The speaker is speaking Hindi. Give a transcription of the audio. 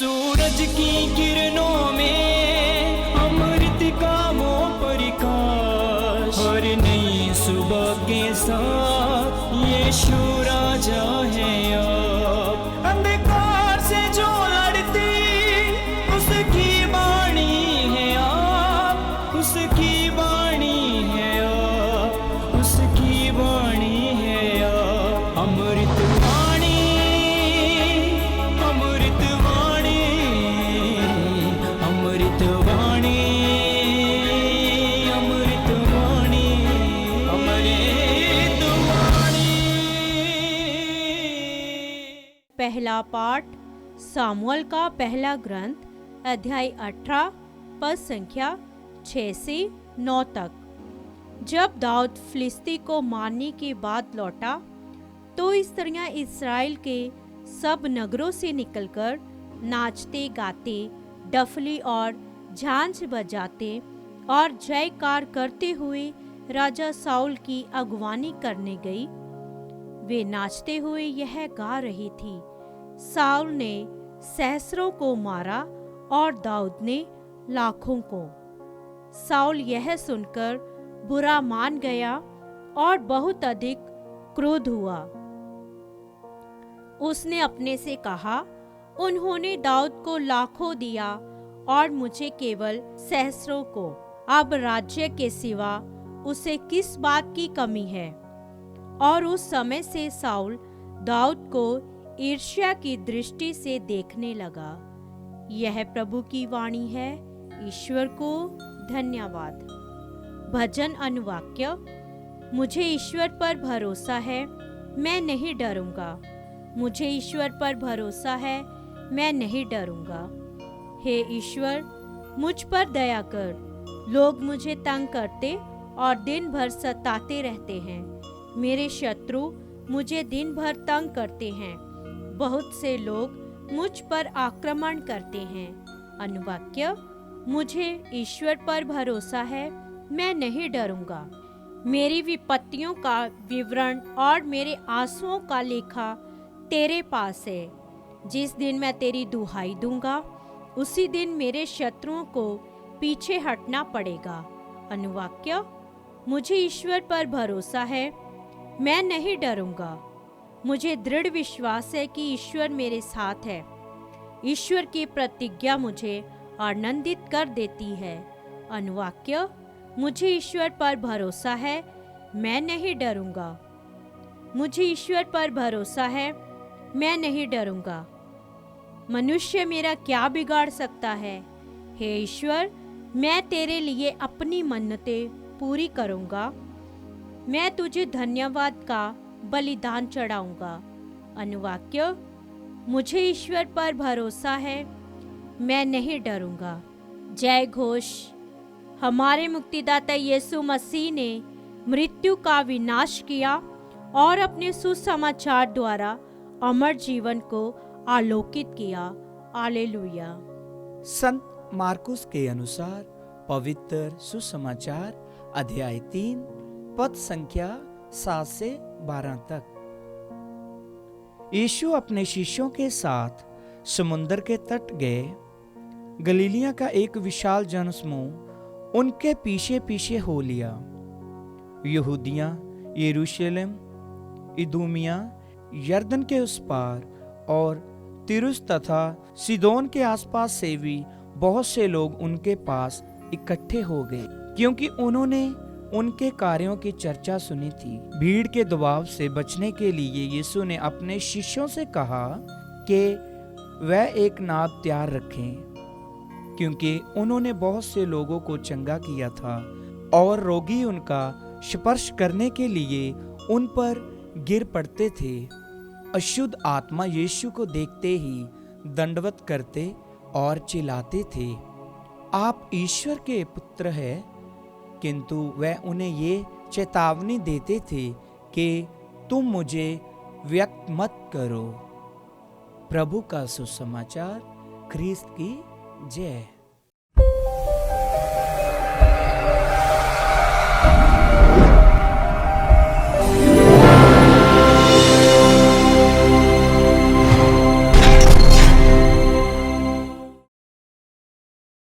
सूरज की किरणों में अमृत का वो प्रकाश, हर नई सुबह के साथ यीशु राजा है अब। अंधकार से जो लड़ती उसकी वाणी है आप, उसकी वाणी है आप, उसकी वाणी है आप। अमृत वाणी, अमृत वाणी, अमृत वाणी, अमृत वाणी, अमृत वाणी। पहला पाठ सामुएल का पहला ग्रंथ अध्याय 18 पद संख्या 6 से 9 तक। जब दाऊद फिलिस्ती को मारने के बाद लौटा तो स्त्रियां इस्राएल के सब नगरों से निकलकर नाचते गाते, डफली और झांझ बजाते और जयकार करते हुए राजा साउल की अगवानी करने गई। वे नाचते हुए यह गा रही थी, साउल ने सहस्रों को मारा और दाऊद ने लाखों को। साउल यह सुनकर बुरा मान गया और बहुत अधिक क्रोध हुआ। उसने अपने से कहा, उन्होंने दाऊद को लाखों दिया और मुझे केवल सहस्रों को। अब राज्य के सिवा उसे किस बात की कमी है? और उस समय से साउल दाऊद को ईर्ष्या की दृष्टि से देखने लगा। यह प्रभु की वाणी है। ईश्वर को धन्यवाद। भजन अनुवाक्य। मुझे ईश्वर पर भरोसा है, मैं नहीं डरूंगा। मुझे ईश्वर पर भरोसा है, मैं नहीं डरूंगा। हे ईश्वर, मुझ पर दया कर। लोग मुझे तंग करते और दिन भर सताते रहते हैं। मेरे शत्रु मुझे दिन भर तंग करते हैं। बहुत से लोग मुझ पर आक्रमण करते हैं। अनुवाक्य। मुझे ईश्वर पर भरोसा है, मैं नहीं डरूंगा। मेरी विपत्तियों का विवरण और मेरे आंसुओं का लेखा तेरे पास है। जिस दिन मैं तेरी दुहाई दूंगा, उसी दिन मेरे शत्रुओं को पीछे हटना पड़ेगा। अनुवाक्य। मुझे ईश्वर पर भरोसा है, मैं नहीं डरूंगा। मुझे दृढ़ विश्वास है कि ईश्वर मेरे साथ है। ईश्वर की प्रतिज्ञा मुझे आनंदित कर देती है। अनुवाक्य। मुझे ईश्वर पर भरोसा है, मैं नहीं डरूंगा। मुझे ईश्वर पर भरोसा है, मैं नहीं डरूंगा। मनुष्य मेरा क्या बिगाड़ सकता है? हे ईश्वर, मैं तेरे लिए अपनी मन्नतें पूरी करूंगा। मैं तुझे धन्यवाद का बलिदान चढ़ाऊंगा। अनुवाक्य। मुझे ईश्वर पर भरोसा है, मैं नहीं डरूंगा। जय घोष। हमारे मुक्तिदाता यीशु मसीह ने मृत्यु का विनाश किया और अपने सुसमाचार द्वारा अमर जीवन को आलोकित किया। हालेलुया। संत मार्कुस के अनुसार पवित्र सुसमाचार अध्याय 3 पद संख्या 7 से 12 तक। यीशु अपने शिष्यों के साथ समुद्र के तट गए। गलीलिया का एक विशाल जनसमूह उनके पीछे पीछे हो लिया। यहूदिया, यरूशलेम, इदूमिया, यरदन के उस पार और तिरुस तथा सीदोन के आसपास से भी बहुत से लोग उनके पास इकट्ठे हो गए, क्योंकि उन्होंने उनके कार्यों की चर्चा सुनी थी। भीड़ के दबाव से बचने के लिए यीशु ने अपने शिष्यों से कहा कि वह एक नाव तैयार रखें, क्योंकि उन्होंने बहुत से लोगों को चंगा किया था और रोगी उनका स्पर्श करने के लिए उन पर गिर पड़ते थे। अशुद्ध आत्मा यीशु को देखते ही दंडवत करते और चिल्लाते थे, आप ईश्वर के पुत्र हैं। किंतु वह उन्हें ये चेतावनी देते थे कि तुम मुझे व्यक्त मत करो। प्रभु का सुसमाचार। ख्रीस्त की जय।